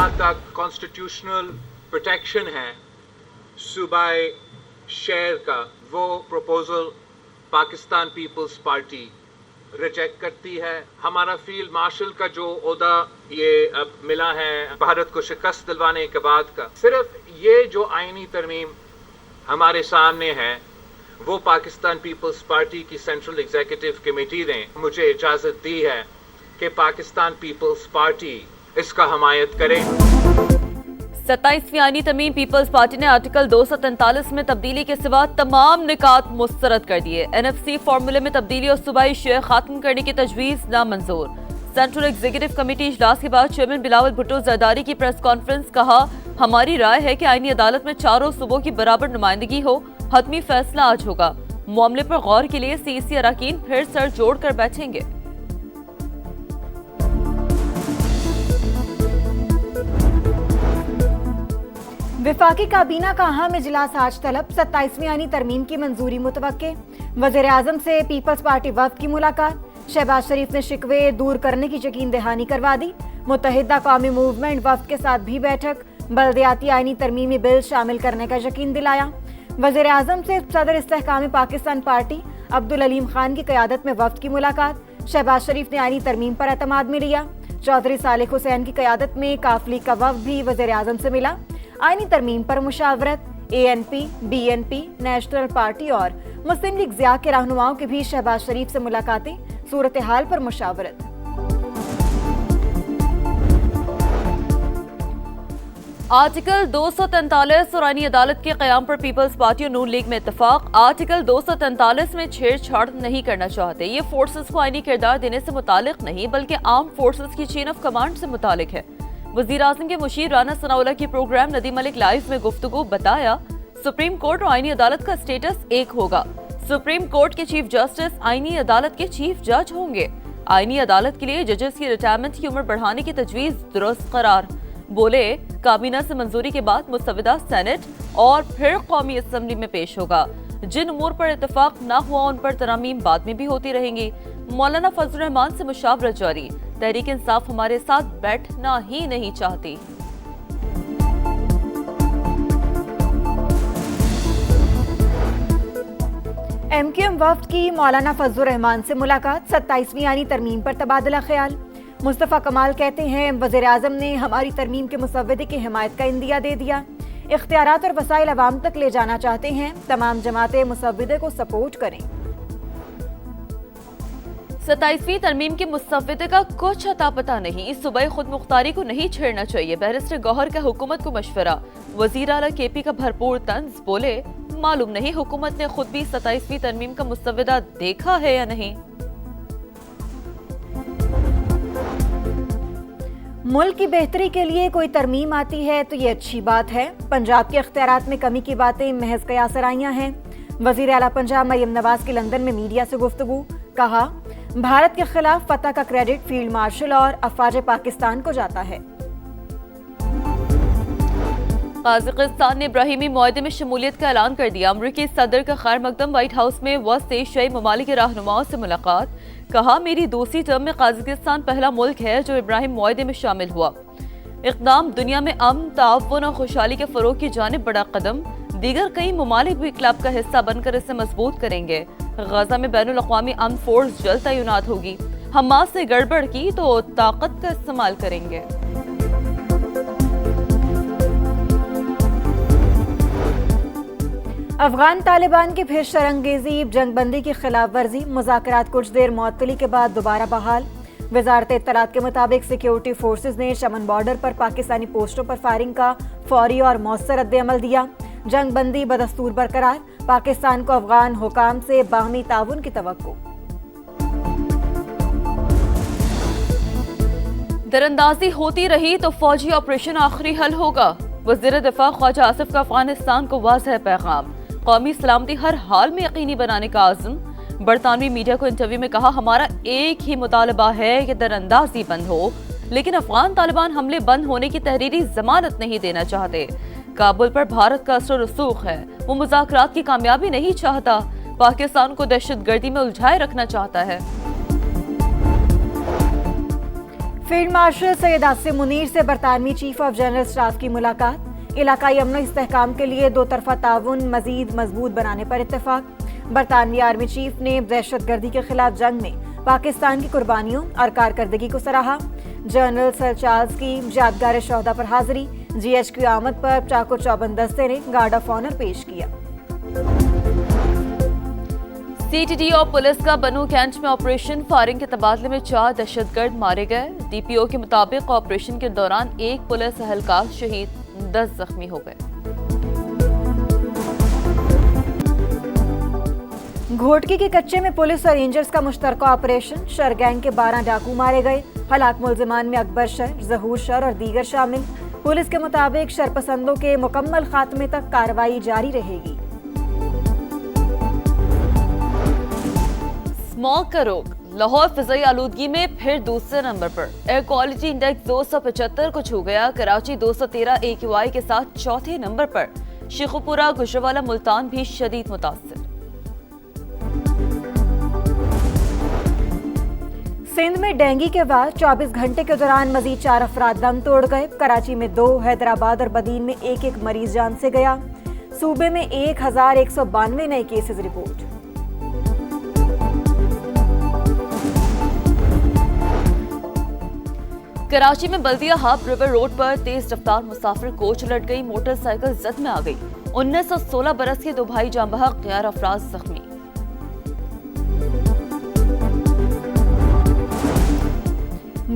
जहाँ तक constitutional protection है सूबाई शेयर का, वो प्रपोजल पाकिस्तान पीपल्स पार्टी रिजेक्ट करती है। हमारा फील्ड मार्शल का जो ओहदा ये अब मिला है भारत को शिकस्त दिलवाने के बाद का, सिर्फ ये जो आईनी तरमीम हमारे सामने है वो पाकिस्तान पीपल्स पार्टी की सेंट्रल एग्जीक्यूटिव कमेटी ने मुझे इजाजत दी है कि पाकिस्तान पीपल्स पार्टी इसका हमायत करे। 27वीं आईनी तरमीम पीपल्स पार्टी ने आर्टिकल 243 में तब्दीली के सिवा तमाम निकात मुस्तरद कर दिए। NFC फार्मूले में तब्दीली और सूबाई शेयर खत्म करने की तजवीज नामंजूर। सेंट्रल एग्जीक्यूटिव कमेटी इजलास के बाद चेयरमैन बिलावल भुट्टो जरदारी की प्रेस कॉन्फ्रेंस, कहा हमारी राय है कि आईनी अदालत में चारों सूबों की बराबर नुमाइंदगी हो। हतमी फैसला आज होगा। मामले पर गौर के लिए CEC अरकान फिर सर जोड़कर बैठेंगे। विफाकी काबीना का अहम इजलास आज तलब। 27वीं आईनी तरमीम की मंजूरी मुतवक्के। वज़ीर आज़म से पीपल्स पार्टी वफ़द की मुलाकात। शहबाज शरीफ ने शिकवे दूर करने की यकीन दहानी करवा दी। मुत्तहिदा कौमी मूवमेंट वफ़द के साथ भी बैठक। बल्दियाती आईनी तरमीमी बिल शामिल करने का यकीन दिलाया। वज़ीर आज़म से सदर इस्तेहकाम पाकिस्तान पार्टी अब्दुल अलीम खान की क़यादत में वफ़द की मुलाकात। शहबाज शरीफ ने आईनी तरमीम पर एतमाद में लिया। चौधरी सालिक हुसैन की क़यादत में काफली का वफ़द भी वज़ीर आज़म से मिला। आईनी तरमीम पर मुशावरत। ANP, BNP, नेशनल पार्टी और मुस्लिम लीग ज़िया के रहनुमाओं की भी शहबाज शरीफ से मुलाकातें। सूरत हाल पर मुशावरत। आर्टिकल 243 और आईनी अदालत के क़याम पर पीपल्स पार्टी और नून लीग में इत्तफाक। आर्टिकल 243 में छेड़छाड़ नहीं करना चाहते। ये फोर्सेस को आईनी किरदार देने से मुतालिक नहीं बल्कि आर्म फोर्सेस की चेन ऑफ कमांड से मुतालिक है। वज़ीर आज़म के मुशीर राना सनाउल्लाह की प्रोग्राम नदी मलिक लाइव में गुफ्तगू, बताया सुप्रीम कोर्ट और आईनी अदालत का स्टेटस एक होगा। सुप्रीम कोर्ट के चीफ जस्टिस आईनी अदालत के चीफ जज होंगे। आईनी अदालत के लिए जजेस की रिटायरमेंट की उम्र बढ़ाने की तजवीज दुरुस्त करार। बोले काबीना से मंजूरी के बाद मुस्तविदा सेनेट और फिर कौमी असम्बली में पेश होगा। जिन उमूर पर इत्तफाक न हुआ उन पर तरामीम बाद में भी होती रहेंगी। मौलाना फजल रहमान से मुशावरत जारी। तहरीक इंसाफ हमारे साथ बैठना ही नहीं चाहती। MQM वफ़द की मौलाना फजल रहमान से मुलाकात। 27वीं आईनी तरमीम पर तबादला ख्याल। मुस्तफ़ा कमाल कहते हैं वज़ीर आज़म ने हमारी तरमीम के मुसव्वदे की हिमायत का इंदिया दे दिया। इख्तियारात और वसाइल अवाम तक ले जाना चाहते हैं। तमाम जमातें मुसव्वदे को सपोर्ट करें। 27वीं तरमीम के मुसव्वदे का कुछ अता पता नहीं। सूबाई खुद मुख्तारी को नहीं छेड़ना चाहिए। बैरिस्टर गौहर का हुकूमत को मशवरा। वज़ीर आला KP का भरपूर तंज। बोले मालूम नहीं हुकूमत ने खुद भी 27वीं तरमीम का मुसव्वदा देखा है या नहीं। मुल्क की बेहतरी के लिए कोई तरमीम आती है तो ये अच्छी बात है। पंजाब के इख्तियारात में कमी की बातें महज कयासराइयां हैं। वज़ीर आला पंजाब मरियम नवाज की लंदन में मीडिया से गुफ्तगू, कहा भारत के खिलाफ फतह का क्रेडिट फील्ड मार्शल और अफवाज पाकिस्तान को जाता है। काज़ाकिस्तान ने इब्राहिमी मुआहदे में शमूलियत का ऐलान कर दिया। अमरीकी सदर का खैर मकदम व्हाइट हाउस में वस्त एशियाई ममालिक के रहनुमाओं से मुलाकात। कहा मेरी दूसरी टर्म में काज़ाकिस्तान पहला मुल्क है जो इब्राहिम मुआहदे में शामिल हुआ। इक़दाम दुनिया में अमन, ताअव्वुन और खुशहाली के फरोग की जानिब बड़ा कदम। दीगर कई ममालिक भी क्लब का हिस्सा बनकर इसे मजबूत करेंगे। गजा में बैनुल अक़वामी अमन फोर्स जल्द तैनात होगी। हमास से गड़बड़ की तो ताकत का इस्तेमाल करेंगे। अफगान तालिबान की फिर शरंगेजी, जंगबंदी की खिलाफ वर्जी। मुज़ाकरात कुछ देर मुअत्तली के बाद दोबारा बहाल। वजारत इत्तलात के मुताबिक सिक्योरिटी फोर्सेज ने चमन बॉर्डर पर पाकिस्तानी पोस्टों पर फायरिंग का फौरी और मौसर रद्द-ए-अमल दिया। जंगबंदी बदस्तूर बरकरार। पाकिस्तान को अफगान हुकाम से बाहमी ताउन की तवक्को। दरअंदाजी होती रही तो फौजी ऑपरेशन आखिरी हल होगा। वज़ीर दिफा ख्वाजा आसिफ का अफगानिस्तान को वाज़ेह पैगाम। कौमी सलामती हर हाल में यकीनी बनाने का आज़म। बरतानवी मीडिया को इंटरव्यू में कहा हमारा एक ही मुतालबा है कि दरअंदाजी बंद हो, लेकिन अफगान तालिबान हमले बंद होने की तहरीरी जमानत नहीं देना चाहते। काबुल पर भारत का असर रसूख है। वो मुज़ाकरात की कामयाबी नहीं चाहता। पाकिस्तान को दहशतगर्दी में उलझाए रखना चाहता है। फील्ड मार्शल सैयद आसिम मुनीर से बरतानवी चीफ ऑफ जनरल स्टाफ की मुलाकात। इलाकाई अमन इस्तेहकाम के लिए दो तरफा ताउन मजीद मजबूत बनाने पर इत्तेफाक। बरतानवी आर्मी चीफ ने दहशतगर्दी के खिलाफ जंग में पाकिस्तान की कुर्बानियों और कारकर्दगी को सराहा। जनरल सर चार्ल्स की यादगार शोहदा पर हाजिरी। GH की आमद पर चाको चौबंद दस्ते ने गार्ड ऑफ ऑनर पेश किया। CTD और पुलिस का बनू कैंट में ऑपरेशन फायरिंग के तबादले में 4 दहशतगर्द मारे गए। DPO के मुताबिक ऑपरेशन के दौरान 1 पुलिस एहलकार शहीद, 10 जख्मी हो गए। घोटकी के कच्चे में पुलिस और रेंजर्स का मुश्तरका ऑपरेशन। शर गैंग के 12 डाकू मारे गए। हलाक मुलजिमान में अकबर शर, जहूर शर और दीगर शामिल। पुलिस के मुताबिक शरपसंदों के मुकम्मल खात्मे तक कार्रवाई जारी रहेगी। स्मॉग का रोग। लाहौर फिजाई आलूदगी में फिर दूसरे नंबर पर। एयर क्वालिटी इंडेक्स 275 को छू गया। कराची 213 AQI के साथ चौथे नंबर पर। शेखुपुरा, गुजरावाला, मुल्तान भी शदीद मुतासिर। सिंध में डेंगू के बाद 24 घंटे के दौरान मजीद 4 अफराद दम तोड़ गए। कराची में 2, हैदराबाद और बदीन में एक मरीज जान से गया। सूबे में 1192 नए केसेस रिपोर्ट। कराची में बल्दिया हब रिवर रोड पर तेज रफ्तार मुसाफिर कोच उलट गई। मोटरसाइकिल जद में आ गई। 19 और 16 बरस के 2 भाई जाँ बहक, 11 अफराद जख्मी।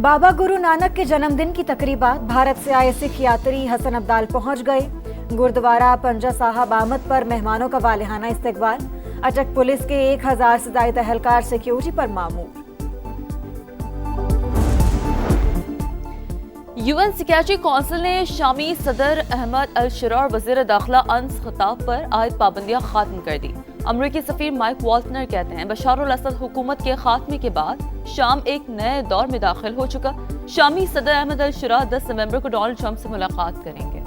बाबा गुरु नानक के जन्मदिन की तकरीबात। भारत से आए सिख यात्री हसन अब्दाल पहुंच गए। गुरुद्वारा पंजा साहब आमद पर मेहमानों का वालेहाना इस्तकबाल। अटक पुलिस के 1000 से ज्यादा एहलकार सिक्योरिटी पर मामूर। UN सिक्योरिटी काउंसिल ने शामी सदर अहमद अल-शुरा और वज़ीर दाखिला अंस खिताब पर आयद पाबंदियां खत्म कर दी। अमरीकी सफीर माइक वाल्टनर कहते हैं बशार अल-असद हुकूमत के खात्मे के बाद शाम एक नए दौर में दाखिल हो चुका। शामी सदर अहमद अल-शुरा 10 नवंबर को डोनाल्ड ट्रंप से मुलाकात करेंगे।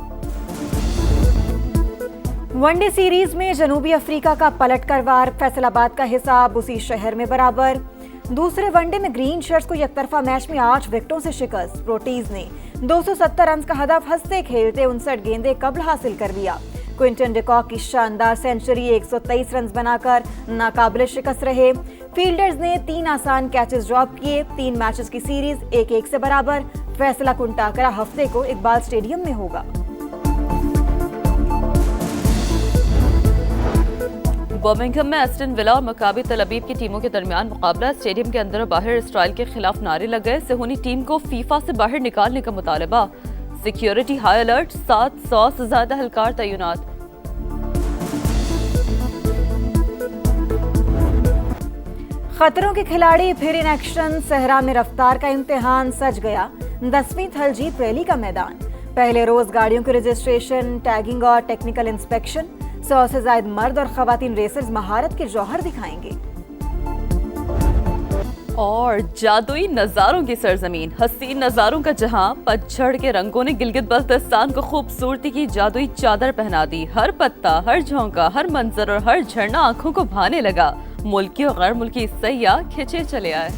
वनडे सीरीज में जनूबी अफ्रीका का पलटकर वार। फैसलाबाद का हिसाब उसी शहर में बराबर। दूसरे वनडे में ग्रीन शर्ट्स को एकतरफा मैच में 8 विकेटों से शिकस्त। प्रोटीज ने 270 रन का हदफ हंसते खेलते 59 गेंदे कब्ल हासिल कर लिया। क्विंटन डिकॉक की शानदार सेंचुरी 123 रन बनाकर नाकाबिले शिकस्त रहे। फील्डर्स ने 3 आसान कैचेस ड्रॉप किए। 3 मैचेस की सीरीज 1-1 से बराबर। फैसला कुन टाकरा हफ्ते को इकबाल स्टेडियम में होगा। बर्मिंघम में एस्टन विला और मकाबी तल अबीब की टीमों के दरमियान मुकाबला। स्टेडियम के अंदर और बाहर इसराइल के खिलाफ नारे लग गए। सेहूनी टीम को फीफा से बाहर निकालने का मुतालबा। सिक्योरिटी हाई अलर्ट, 700 से ज्यादा एहलकार तैनात। खतरों के खिलाड़ी फिर इन एक्शन। सहरा में रफ्तार का इम्तिहान सज गया। 10वीं थल जीप रैली का मैदान। पहले रोज गाड़ियों के रजिस्ट्रेशन, टैगिंग और टेक्निकल इंस्पेक्शन। 100 से ज्यादा मर्द और खवातीन रेसर्स महारत के जौहर दिखाएंगे। और जादुई नजारों की सरजमीन, हसीन नजारों का जहां। पतझड़ के रंगों ने गिलगित बल्तिस्तान को खूबसूरती की जादुई चादर पहना दी। हर पत्ता, हर झोंका, हर मंजर और हर झरना आंखों को भाने लगा। मुल्की और गैर मुल्की सैयाह खिंचे चले आए।